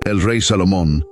El rey Salomón,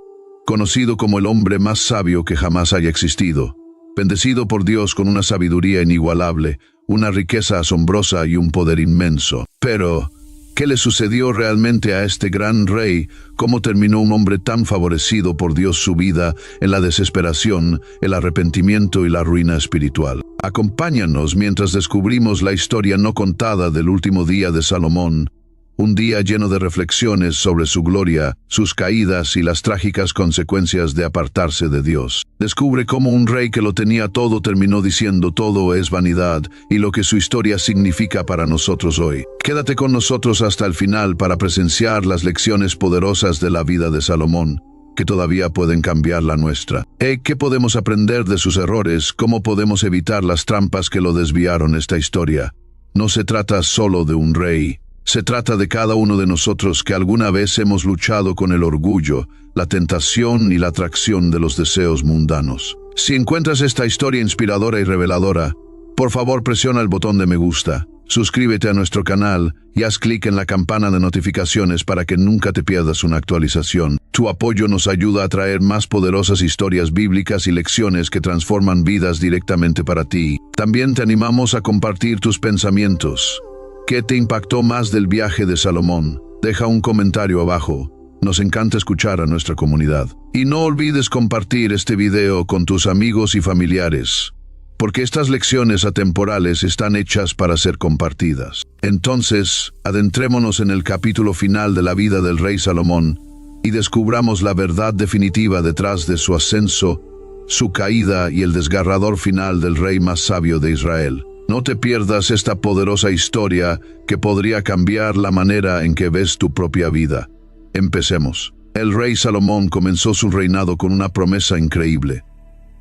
conocido como el hombre más sabio que jamás haya existido, bendecido por Dios con una sabiduría inigualable, una riqueza asombrosa y un poder inmenso. Pero, ¿qué le sucedió realmente a este gran rey? ¿Cómo terminó un hombre tan favorecido por Dios su vida en la desesperación, el arrepentimiento y la ruina espiritual? Acompáñanos mientras descubrimos la historia no contada del último día de Salomón, un día lleno de reflexiones sobre su gloria, sus caídas y las trágicas consecuencias de apartarse de Dios. Descubre cómo un rey que lo tenía todo terminó diciendo todo es vanidad y lo que su historia significa para nosotros hoy. Quédate con nosotros hasta el final para presenciar las lecciones poderosas de la vida de Salomón, que todavía pueden cambiar la nuestra. ¿Qué podemos aprender de sus errores? ¿Cómo podemos evitar las trampas que lo desviaron esta historia? No se trata solo de un rey. Se trata de cada uno de nosotros que alguna vez hemos luchado con el orgullo, la tentación y la atracción de los deseos mundanos. Si encuentras esta historia inspiradora y reveladora, por favor presiona el botón de me gusta, suscríbete a nuestro canal y haz clic en la campana de notificaciones para que nunca te pierdas una actualización. Tu apoyo nos ayuda a traer más poderosas historias bíblicas y lecciones que transforman vidas directamente para ti. También te animamos a compartir tus pensamientos. ¿Qué te impactó más del viaje de Salomón? Deja un comentario abajo. Nos encanta escuchar a nuestra comunidad. Y no olvides compartir este video con tus amigos y familiares, porque estas lecciones atemporales están hechas para ser compartidas. Entonces, adentrémonos en el capítulo final de la vida del rey Salomón y descubramos la verdad definitiva detrás de su ascenso, su caída y el desgarrador final del rey más sabio de Israel. No te pierdas esta poderosa historia que podría cambiar la manera en que ves tu propia vida. Empecemos. El rey Salomón comenzó su reinado con una promesa increíble.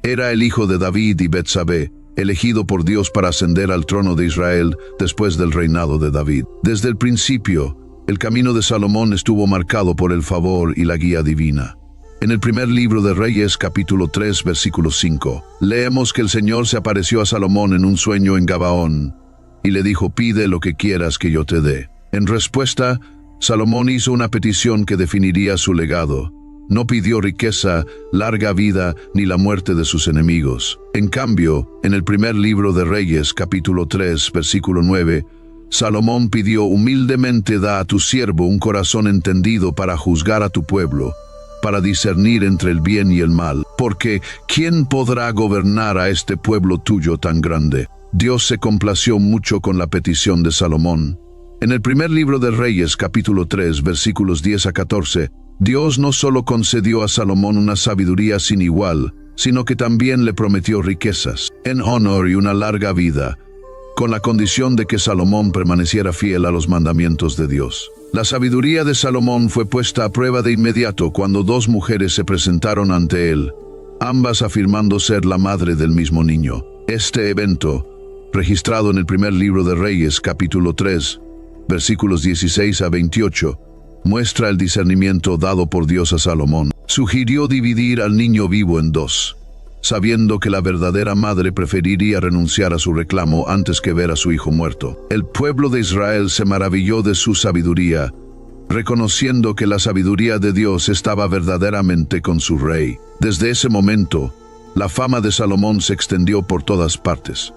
Era el hijo de David y Betsabé, elegido por Dios para ascender al trono de Israel después del reinado de David. Desde el principio, el camino de Salomón estuvo marcado por el favor y la guía divina. En el primer libro de Reyes, capítulo 3, versículo 5, leemos que el Señor se apareció a Salomón en un sueño en Gabaón y le dijo: pide lo que quieras que yo te dé. En respuesta, Salomón hizo una petición que definiría su legado. No pidió riqueza, larga vida, ni la muerte de sus enemigos. En cambio, en el primer libro de Reyes, capítulo 3, versículo 9, Salomón pidió humildemente: da a tu siervo un corazón entendido para juzgar a tu pueblo, para discernir entre el bien y el mal, porque ¿quién podrá gobernar a este pueblo tuyo tan grande? Dios se complació mucho con la petición de Salomón. En el primer libro de Reyes, capítulo 3, versículos 10 a 14, Dios no solo concedió a Salomón una sabiduría sin igual, sino que también le prometió riquezas, en honor y una larga vida, con la condición de que Salomón permaneciera fiel a los mandamientos de Dios. La sabiduría de Salomón fue puesta a prueba de inmediato cuando dos mujeres se presentaron ante él, ambas afirmando ser la madre del mismo niño. Este evento, registrado en el primer libro de Reyes, capítulo 3, versículos 16 a 28, muestra el discernimiento dado por Dios a Salomón. Sugirió dividir al niño vivo en dos, sabiendo que la verdadera madre preferiría renunciar a su reclamo antes que ver a su hijo muerto. El pueblo de Israel se maravilló de su sabiduría, reconociendo que la sabiduría de Dios estaba verdaderamente con su rey. Desde ese momento, la fama de Salomón se extendió por todas partes.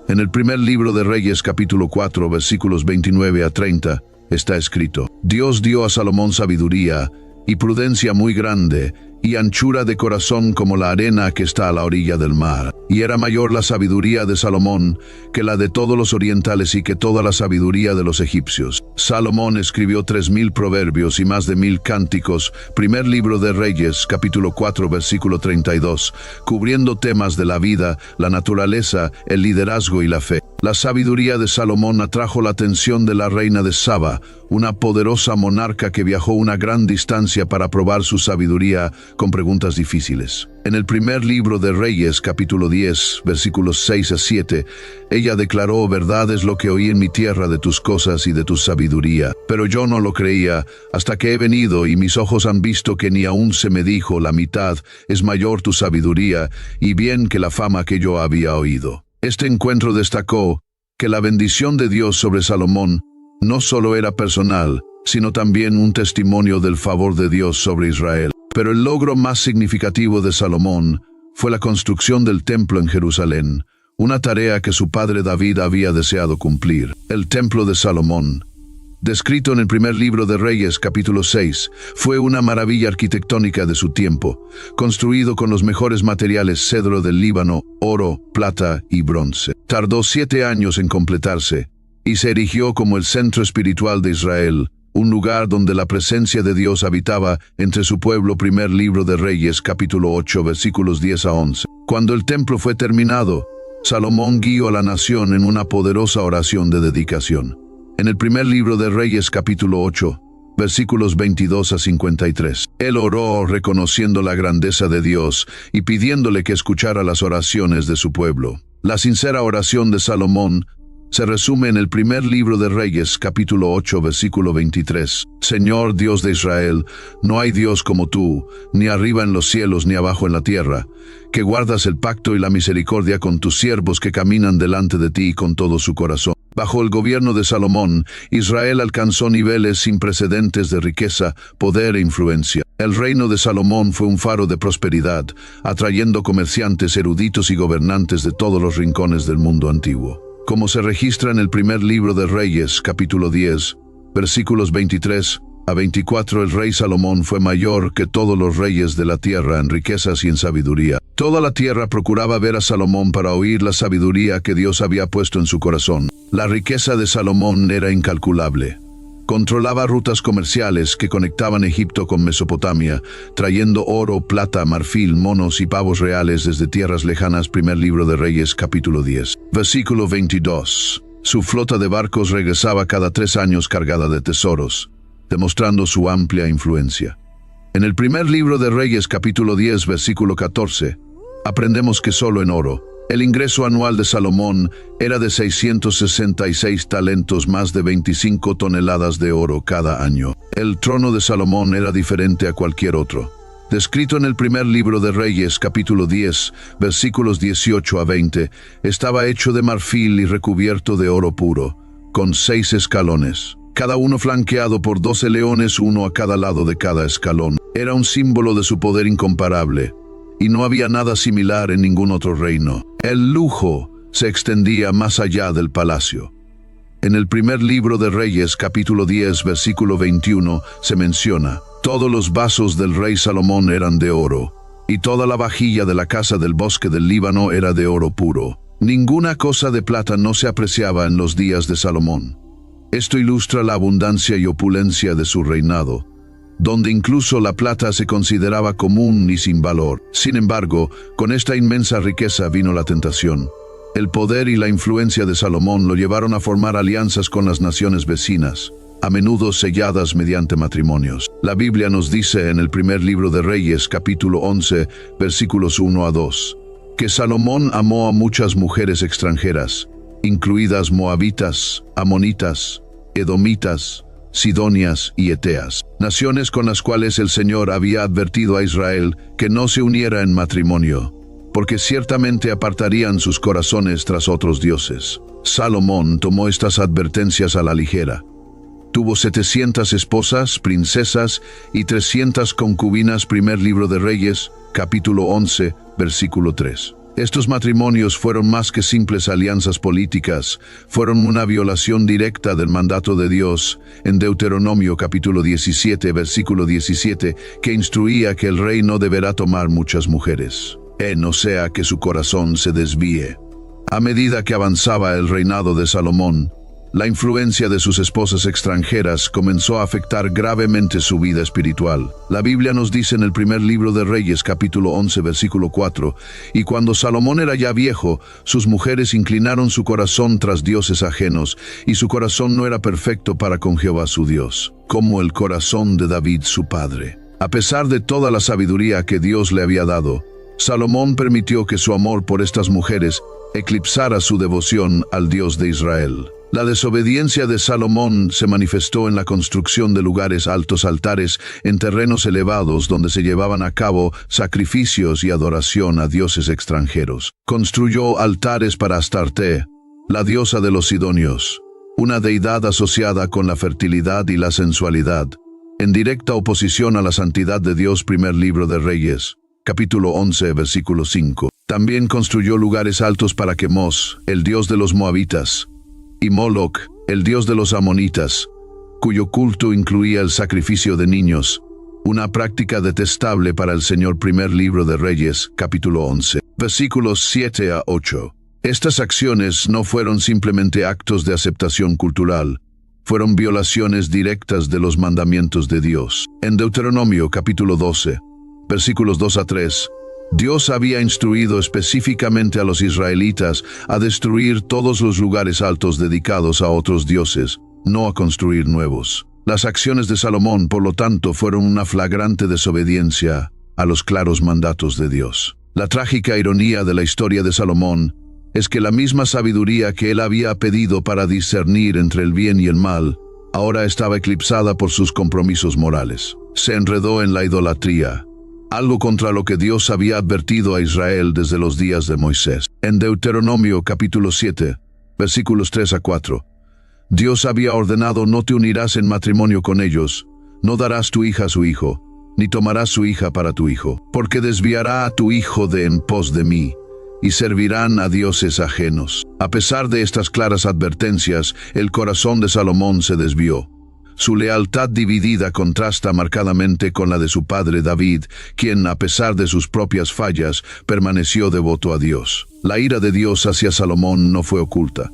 En el primer libro de Reyes, capítulo 4, versículos 29 a 30, está escrito: Dios dio a Salomón sabiduría y prudencia muy grande, y anchura de corazón como la arena que está a la orilla del mar. Y era mayor la sabiduría de Salomón que la de todos los orientales y que toda la sabiduría de los egipcios. Salomón escribió 3000 proverbios y más de 1000 cánticos. Primer libro de Reyes, capítulo 4, versículo 32, cubriendo temas de la vida, la naturaleza, el liderazgo y la fe. La sabiduría de Salomón atrajo la atención de la reina de Saba, una poderosa monarca que viajó una gran distancia para probar su sabiduría con preguntas difíciles. En el primer libro de Reyes, capítulo 10, versículos 6 a 7, ella declaró: verdad es lo que oí en mi tierra de tus cosas y de tu sabiduría, pero yo no lo creía, hasta que he venido y mis ojos han visto que ni aún se me dijo la mitad, es mayor tu sabiduría, y bien que la fama que yo había oído. Este encuentro destacó que la bendición de Dios sobre Salomón no solo era personal, sino también un testimonio del favor de Dios sobre Israel. Pero el logro más significativo de Salomón fue la construcción del templo en Jerusalén, una tarea que su padre David había deseado cumplir. El templo de Salomón, descrito en el primer libro de Reyes, capítulo 6, fue una maravilla arquitectónica de su tiempo, construido con los mejores materiales: cedro del Líbano, oro, plata y bronce. Tardó 7 años en completarse, y se erigió como el centro espiritual de Israel, un lugar donde la presencia de Dios habitaba entre su pueblo. Primer libro de Reyes, capítulo 8, versículos 10 a 11. Cuando el templo fue terminado, Salomón guió a la nación en una poderosa oración de dedicación. En el primer libro de Reyes, capítulo 8, versículos 22 a 53. Él oró reconociendo la grandeza de Dios y pidiéndole que escuchara las oraciones de su pueblo. La sincera oración de Salomón se resume en el primer libro de Reyes, capítulo 8, versículo 23. Señor Dios de Israel, no hay Dios como tú, ni arriba en los cielos ni abajo en la tierra, que guardas el pacto y la misericordia con tus siervos que caminan delante de ti con todo su corazón. Bajo el gobierno de Salomón, Israel alcanzó niveles sin precedentes de riqueza, poder e influencia. El reino de Salomón fue un faro de prosperidad, atrayendo comerciantes, eruditos y gobernantes de todos los rincones del mundo antiguo. Como se registra en el primer libro de Reyes, capítulo 10, versículos 23 a 24, el rey Salomón fue mayor que todos los reyes de la tierra en riquezas y en sabiduría. Toda la tierra procuraba ver a Salomón para oír la sabiduría que Dios había puesto en su corazón. La riqueza de Salomón era incalculable. Controlaba rutas comerciales que conectaban Egipto con Mesopotamia, trayendo oro, plata, marfil, monos y pavos reales desde tierras lejanas. Primer libro de Reyes, capítulo 10. Versículo 22. Su flota de barcos regresaba cada 3 años cargada de tesoros, demostrando su amplia influencia. En el primer libro de Reyes, capítulo 10, versículo 14, aprendemos que solo en oro, el ingreso anual de Salomón era de 666 talentos, más de 25 toneladas de oro cada año. El trono de Salomón era diferente a cualquier otro. Descrito en el primer libro de Reyes, capítulo 10, versículos 18 a 20, estaba hecho de marfil y recubierto de oro puro, con 6 escalones, cada uno flanqueado por 12 leones, uno a cada lado de cada escalón. Era un símbolo de su poder incomparable, y no había nada similar en ningún otro reino. El lujo se extendía más allá del palacio. En el primer libro de Reyes, capítulo 10, versículo 21, se menciona: todos los vasos del rey Salomón eran de oro, y toda la vajilla de la casa del bosque del Líbano era de oro puro. Ninguna cosa de plata no se apreciaba en los días de Salomón. Esto ilustra la abundancia y opulencia de su reinado, donde incluso la plata se consideraba común y sin valor. Sin embargo, con esta inmensa riqueza vino la tentación. El poder y la influencia de Salomón lo llevaron a formar alianzas con las naciones vecinas, a menudo selladas mediante matrimonios. La Biblia nos dice en el primer libro de Reyes, capítulo 11, versículos 1 a 2, que Salomón amó a muchas mujeres extranjeras, incluidas moabitas, amonitas, edomitas, sidonias y eteas, naciones con las cuales el Señor había advertido a Israel que no se uniera en matrimonio, porque ciertamente apartarían sus corazones tras otros dioses. Salomón tomó estas advertencias a la ligera. Tuvo 700 esposas, princesas y 300 concubinas. Primer libro de Reyes, capítulo 11, versículo 3. Estos matrimonios fueron más que simples alianzas políticas, fueron una violación directa del mandato de Dios en Deuteronomio capítulo 17, versículo 17, que instruía que el rey no deberá tomar muchas mujeres, no sea que su corazón se desvíe. A medida que avanzaba el reinado de Salomón, la influencia de sus esposas extranjeras comenzó a afectar gravemente su vida espiritual. La Biblia nos dice en el primer libro de Reyes, capítulo 11, versículo 4, y cuando Salomón era ya viejo, sus mujeres inclinaron su corazón tras dioses ajenos, y su corazón no era perfecto para con Jehová su Dios, como el corazón de David su padre. A pesar de toda la sabiduría que Dios le había dado, Salomón permitió que su amor por estas mujeres eclipsara su devoción al Dios de Israel. La desobediencia de Salomón se manifestó en la construcción de lugares altos, altares en terrenos elevados donde se llevaban a cabo sacrificios y adoración a dioses extranjeros. Construyó altares para Astarte, la diosa de los sidonios, una deidad asociada con la fertilidad y la sensualidad, en directa oposición a la santidad de Dios. Primer libro de Reyes, capítulo 11, versículo 5. También construyó lugares altos para Quemos, el dios de los moabitas, y Moloc, el dios de los amonitas, cuyo culto incluía el sacrificio de niños, una práctica detestable para el Señor. Primer libro de Reyes, capítulo 11, versículos 7 a 8. Estas acciones no fueron simplemente actos de aceptación cultural, fueron violaciones directas de los mandamientos de Dios. En Deuteronomio capítulo 12, versículos 2 a 3, Dios había instruido específicamente a los israelitas a destruir todos los lugares altos dedicados a otros dioses, no a construir nuevos. Las acciones de Salomón, por lo tanto, fueron una flagrante desobediencia a los claros mandatos de Dios. La trágica ironía de la historia de Salomón es que la misma sabiduría que él había pedido para discernir entre el bien y el mal, ahora estaba eclipsada por sus compromisos morales. Se enredó en la idolatría, algo contra lo que Dios había advertido a Israel desde los días de Moisés. En Deuteronomio capítulo 7, versículos 3 a 4, Dios había ordenado: no te unirás en matrimonio con ellos, no darás tu hija a su hijo, ni tomarás su hija para tu hijo, porque desviará a tu hijo de en pos de mí, y servirán a dioses ajenos. A pesar de estas claras advertencias, el corazón de Salomón se desvió. Su lealtad dividida contrasta marcadamente con la de su padre David, quien, a pesar de sus propias fallas, permaneció devoto a Dios. La ira de Dios hacia Salomón no fue oculta.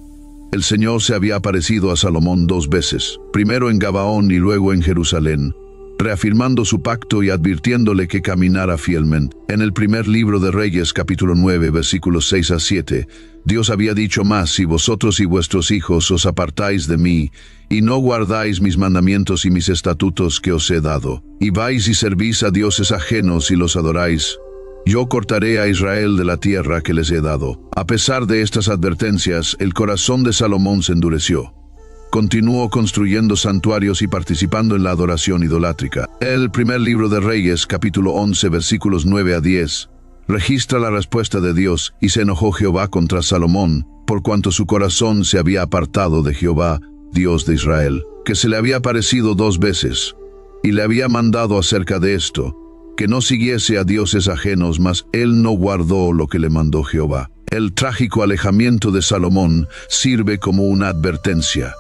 El Señor se había aparecido a Salomón 2 veces, primero en Gabaón y luego en Jerusalén, reafirmando su pacto y advirtiéndole que caminara fielmente. En el primer libro de Reyes, capítulo 9, versículos 6 a 7, Dios había dicho más: si vosotros y vuestros hijos os apartáis de mí, y no guardáis mis mandamientos y mis estatutos que os he dado, y vais y servís a dioses ajenos y los adoráis, yo cortaré a Israel de la tierra que les he dado. A pesar de estas advertencias, el corazón de Salomón se endureció. Continuó construyendo santuarios y participando en la adoración idolátrica. El primer libro de Reyes, capítulo 11, versículos 9 a 10, registra la respuesta de Dios: y se enojó Jehová contra Salomón, por cuanto su corazón se había apartado de Jehová, Dios de Israel, que se le había aparecido 2 veces, y le había mandado acerca de esto, que no siguiese a dioses ajenos, mas él no guardó lo que le mandó Jehová. El trágico alejamiento de Salomón sirve como una advertencia.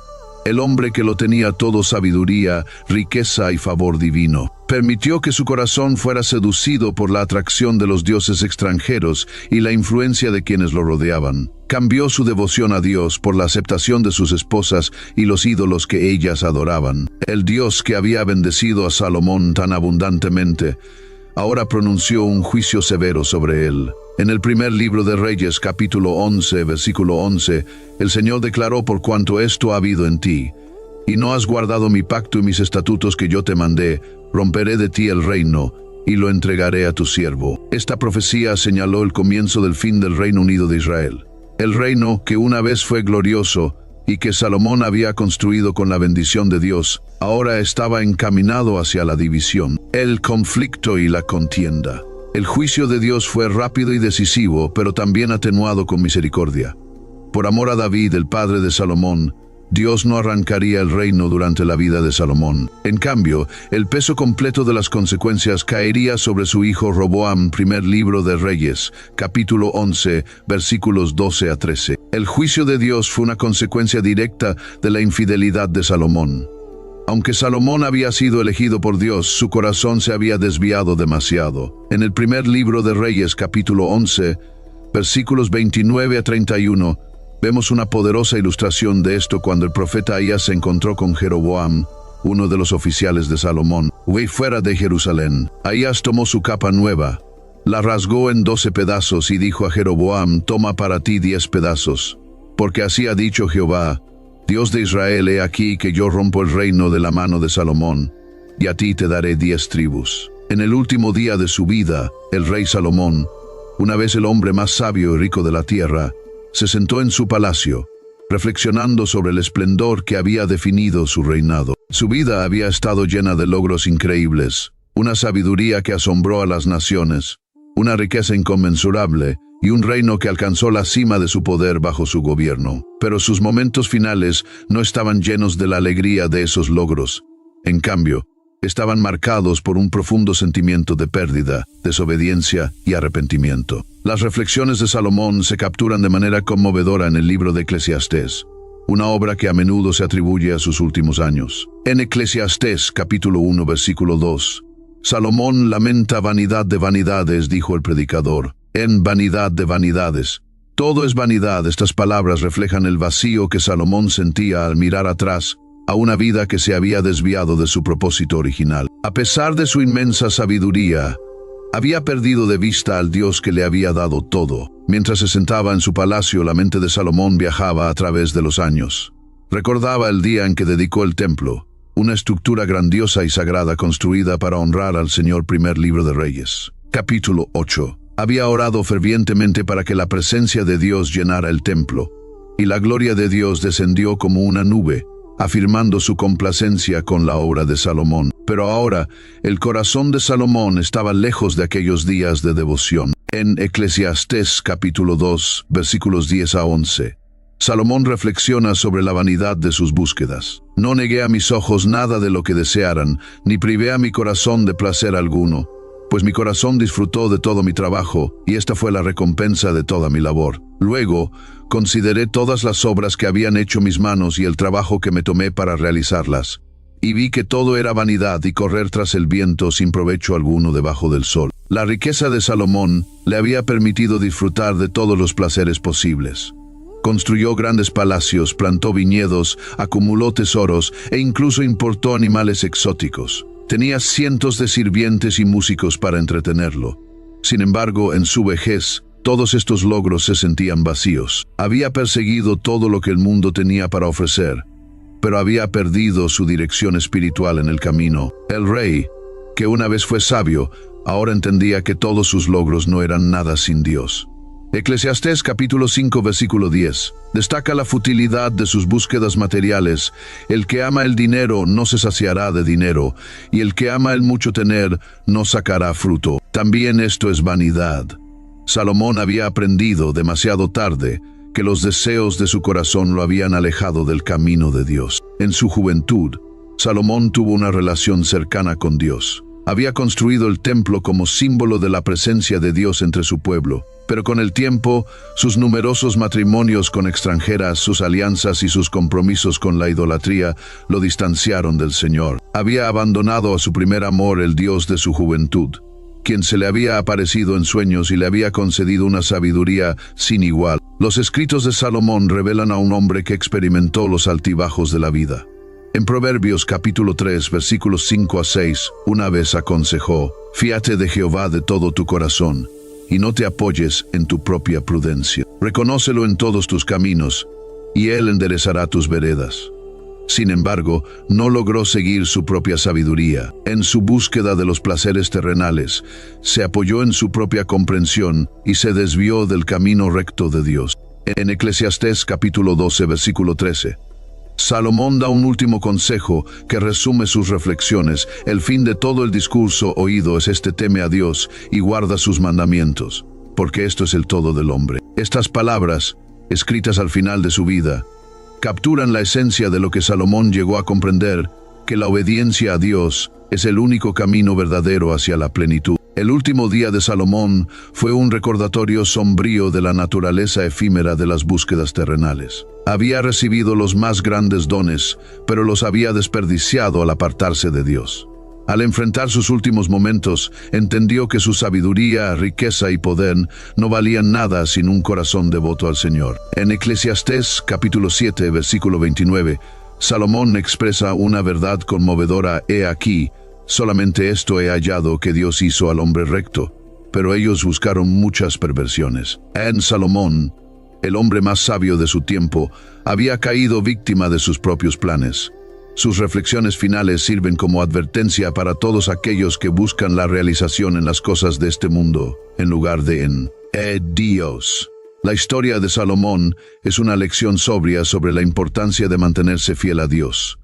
El hombre que lo tenía todo: sabiduría, riqueza y favor divino, permitió que su corazón fuera seducido por la atracción de los dioses extranjeros y la influencia de quienes lo rodeaban. Cambió su devoción a Dios por la aceptación de sus esposas y los ídolos que ellas adoraban. El Dios que había bendecido a Salomón tan abundantemente, ahora pronunció un juicio severo sobre él. En el primer libro de Reyes, capítulo 11, versículo 11, el Señor declaró: por cuanto esto ha habido en ti, y no has guardado mi pacto y mis estatutos que yo te mandé, romperé de ti el reino, y lo entregaré a tu siervo. Esta profecía señaló el comienzo del fin del Reino Unido de Israel. El reino que una vez fue glorioso y que Salomón había construido con la bendición de Dios, ahora estaba encaminado hacia la división, el conflicto y la contienda. El juicio de Dios fue rápido y decisivo, pero también atenuado con misericordia. Por amor a David, el padre de Salomón, Dios no arrancaría el reino durante la vida de Salomón. En cambio, el peso completo de las consecuencias caería sobre su hijo Roboam. Primer libro de Reyes, capítulo 11, versículos 12 a 13. El juicio de Dios fue una consecuencia directa de la infidelidad de Salomón. Aunque Salomón había sido elegido por Dios, su corazón se había desviado demasiado. En el primer libro de Reyes, capítulo 11, versículos 29 a 31, vemos una poderosa ilustración de esto cuando el profeta Ahías se encontró con Jeroboam, uno de los oficiales de Salomón, fuera de Jerusalén. Ahías tomó su capa nueva, la rasgó en 12 pedazos y dijo a Jeroboam: toma para ti 10 pedazos, porque así ha dicho Jehová, Dios de Israel: he aquí que yo rompo el reino de la mano de Salomón, y a ti te daré 10 tribus. En el último día de su vida, el rey Salomón, una vez el hombre más sabio y rico de la tierra, se sentó en su palacio, reflexionando sobre el esplendor que había definido su reinado. Su vida había estado llena de logros increíbles, una sabiduría que asombró a las naciones, una riqueza inconmensurable y un reino que alcanzó la cima de su poder bajo su gobierno. Pero sus momentos finales no estaban llenos de la alegría de esos logros. En cambio, estaban marcados por un profundo sentimiento de pérdida, desobediencia y arrepentimiento. Las reflexiones de Salomón se capturan de manera conmovedora en el libro de Eclesiastés, una obra que a menudo se atribuye a sus últimos años. En Eclesiastés, capítulo 1, versículo 2, Salomón lamenta vanidad de vanidades, dijo el predicador, en vanidad de vanidades. Todo es vanidad. Estas palabras reflejan el vacío que Salomón sentía al mirar atrás a una vida que se había desviado de su propósito original. A pesar de su inmensa sabiduría, había perdido de vista al Dios que le había dado todo. Mientras se sentaba en su palacio, la mente de Salomón viajaba a través de los años. Recordaba el día en que dedicó el templo, una estructura grandiosa y sagrada construida para honrar al Señor. Primer libro de Reyes, capítulo 8. Había orado fervientemente para que la presencia de Dios llenara el templo, y la gloria de Dios descendió como una nube, afirmando su complacencia con la obra de Salomón. Pero ahora, el corazón de Salomón estaba lejos de aquellos días de devoción. En Eclesiastés capítulo 2, versículos 10 a 11, Salomón reflexiona sobre la vanidad de sus búsquedas. No negué a mis ojos nada de lo que desearan, ni privé a mi corazón de placer alguno, pues mi corazón disfrutó de todo mi trabajo, y esta fue la recompensa de toda mi labor. Luego, consideré todas las obras que habían hecho mis manos y el trabajo que me tomé para realizarlas, y vi que todo era vanidad y correr tras el viento sin provecho alguno debajo del sol. La riqueza de Salomón le había permitido disfrutar de todos los placeres posibles. Construyó grandes palacios, plantó viñedos, acumuló tesoros e incluso importó animales exóticos. Tenía cientos de sirvientes y músicos para entretenerlo. Sin embargo, en su vejez, todos estos logros se sentían vacíos. Había perseguido todo lo que el mundo tenía para ofrecer, pero había perdido su dirección espiritual en el camino. El rey, que una vez fue sabio, ahora entendía que todos sus logros no eran nada sin Dios. Eclesiastés capítulo 5 versículo 10 destaca la futilidad de sus búsquedas materiales. El que ama el dinero no se saciará de dinero, y el que ama el mucho tener no sacará fruto. También esto es vanidad. Salomón había aprendido demasiado tarde que los deseos de su corazón lo habían alejado del camino de Dios. En su juventud, Salomón tuvo una relación cercana con Dios. Había construido el templo como símbolo de la presencia de Dios entre su pueblo. Pero con el tiempo, sus numerosos matrimonios con extranjeras, sus alianzas y sus compromisos con la idolatría lo distanciaron del Señor. Había abandonado a su primer amor, el Dios de su juventud, quien se le había aparecido en sueños y le había concedido una sabiduría sin igual. Los escritos de Salomón revelan a un hombre que experimentó los altibajos de la vida. En Proverbios capítulo 3, versículos 5 a 6, una vez aconsejó: «Fíate de Jehová de todo tu corazón, y no te apoyes en tu propia prudencia. Reconócelo en todos tus caminos, y Él enderezará tus veredas». Sin embargo, no logró seguir su propia sabiduría. En su búsqueda de los placeres terrenales, se apoyó en su propia comprensión y se desvió del camino recto de Dios. En Eclesiastés capítulo 12, versículo 13, Salomón da un último consejo que resume sus reflexiones. El fin de todo el discurso oído es este: teme a Dios y guarda sus mandamientos, porque esto es el todo del hombre. Estas palabras, escritas al final de su vida, capturan la esencia de lo que Salomón llegó a comprender, que la obediencia a Dios es el único camino verdadero hacia la plenitud. El último día de Salomón fue un recordatorio sombrío de la naturaleza efímera de las búsquedas terrenales. Había recibido los más grandes dones, pero los había desperdiciado al apartarse de Dios. Al enfrentar sus últimos momentos, entendió que su sabiduría, riqueza y poder no valían nada sin un corazón devoto al Señor. En Eclesiastés capítulo 7, versículo 29, Salomón expresa una verdad conmovedora: «He aquí, solamente esto he hallado, que Dios hizo al hombre recto, pero ellos buscaron muchas perversiones». En Salomón, el hombre más sabio de su tiempo, había caído víctima de sus propios planes. Sus reflexiones finales sirven como advertencia para todos aquellos que buscan la realización en las cosas de este mundo, en lugar de en Dios. La historia de Salomón es una lección sobria sobre la importancia de mantenerse fiel a Dios.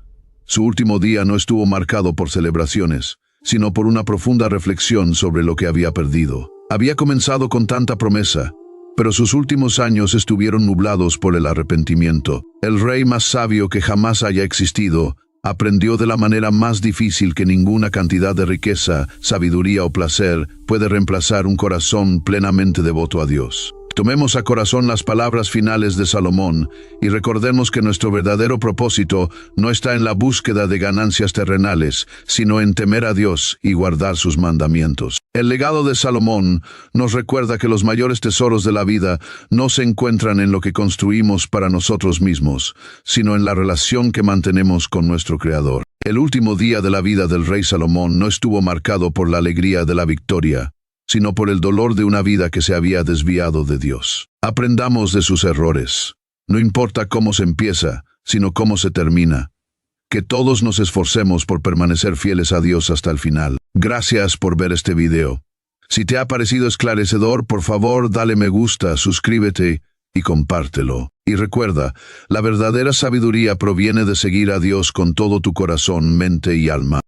Su último día no estuvo marcado por celebraciones, sino por una profunda reflexión sobre lo que había perdido. Había comenzado con tanta promesa, pero sus últimos años estuvieron nublados por el arrepentimiento. El rey más sabio que jamás haya existido aprendió de la manera más difícil que ninguna cantidad de riqueza, sabiduría o placer puede reemplazar un corazón plenamente devoto a Dios. Tomemos a corazón las palabras finales de Salomón y recordemos que nuestro verdadero propósito no está en la búsqueda de ganancias terrenales, sino en temer a Dios y guardar sus mandamientos. El legado de Salomón nos recuerda que los mayores tesoros de la vida no se encuentran en lo que construimos para nosotros mismos, sino en la relación que mantenemos con nuestro Creador. El último día de la vida del rey Salomón no estuvo marcado por la alegría de la victoria, sino por el dolor de una vida que se había desviado de Dios. Aprendamos de sus errores. No importa cómo se empieza, sino cómo se termina. Que todos nos esforcemos por permanecer fieles a Dios hasta el final. Gracias por ver este video. Si te ha parecido esclarecedor, por favor, dale me gusta, suscríbete y compártelo. Y recuerda, la verdadera sabiduría proviene de seguir a Dios con todo tu corazón, mente y alma.